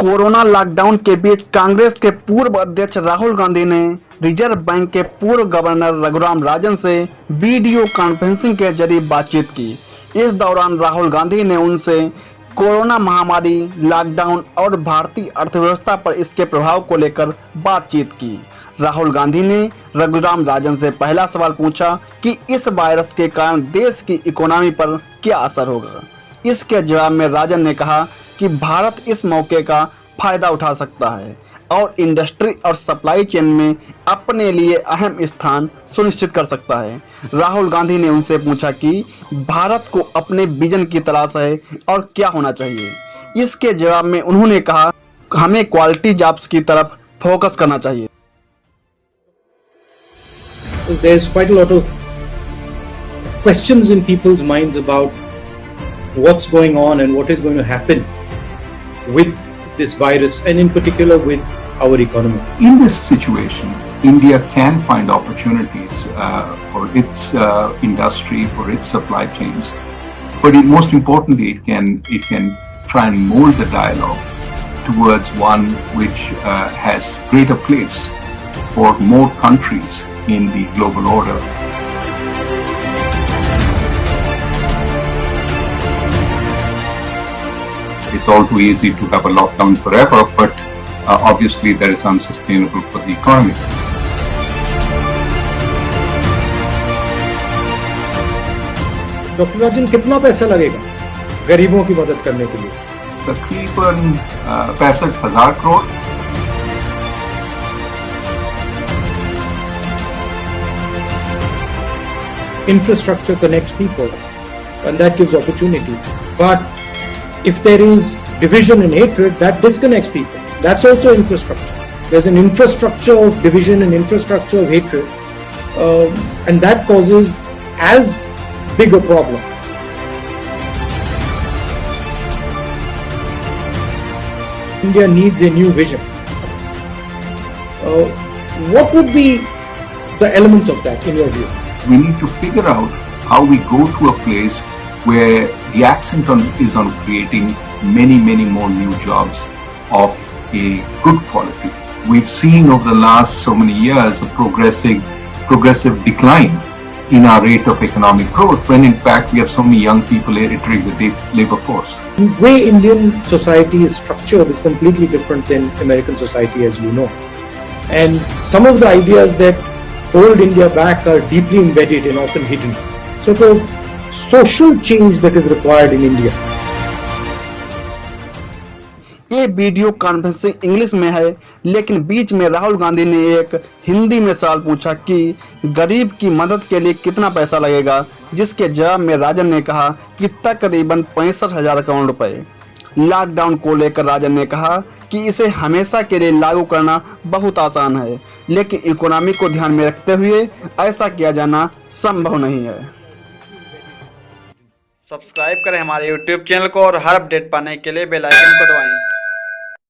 Corona lockdown के बीच कांग्रेस के पूर्व अध्यक्ष राहुल गांधी ने रिजर्व बैंक के पूर्व गवर्नर रघुराम राजन से वीडियो कॉन्फ्रेंसिंग के जरिए बातचीत की। इस दौरान राहुल गांधी ने उनसे कोरोना महामारी, लॉकडाउन और भारतीय अर्थव्यवस्था पर इसके प्रभाव को लेकर बातचीत की। राहुल गांधी ने रघुराम राजन से पहला सवाल पूछा कि इस वायरस के कारण देश की इकोनॉमी पर क्या असर होगा। इसके जवाब में राजन ने कहा कि भारत इस मौके का फायदा उठा सकता है और इंडस्ट्री और सप्लाई चेन में अपने लिए अहम स्थान सुनिश्चित कर सकता है। राहुल गांधी ने उनसे पूछा कि भारत को अपने विजन की तलाश है और क्या होना चाहिए। इसके जवाब में उन्होंने कहा हमें क्वालिटी जॉब्स की तरफ फोकस करना चाहिए। There's quite a lot of questions in people's minds about what's going on and what is going to happen with this virus, and in particular with our economy. In this situation, India can find opportunities for its industry, for its supply chains, but most importantly, it can try and mold the dialogue towards one which has greater place for more countries in the global order. It's all too easy to have a lockdown forever, but obviously that is unsustainable for the economy. Doctor Rajan, कितना पैसा लगेगा गरीबों की मदद करने के लिए? तकरीबन 65,000 crore. Infrastructure connects people and that gives opportunity. But if there is division and hatred, that disconnects people. That's also infrastructure. There's an infrastructure of division and infrastructure of hatred, and that causes as big a problem. India needs a new vision. What would be the elements of that in your view? We need to figure out how we go to a place where the accent is on creating many more new jobs of a good quality. We've seen over the last so many years a progressive decline in our rate of economic growth, when in fact we have so many young people entering the labor force. The way Indian society is structured is completely different than American society, as you know. And some of the ideas that hold India back are deeply embedded and often hidden. So the social change that is required in India. ये video conferencing English में है, लेकिन बीच में राहुल गांधी ने एक हिंदी में सवाल पूछा कि गरीब की मदद के लिए कितना पैसा लगेगा, जिसके जवाब में राजन ने कहा कि तकरीबन 65,000 करोड़ रुपए। लॉकडाउन को लेकर राजन ने कहा कि इसे हमेशा के लिए लागू करना बहुत आसान है, लेकिन इकोनॉमी को ध्यान में रखते हुए ऐसा किया जाना संभव नहीं है। सब्सक्राइब करें हमारे YouTube चैनल को और हर अपडेट पाने के लिए बेल आइकन को दबाएं।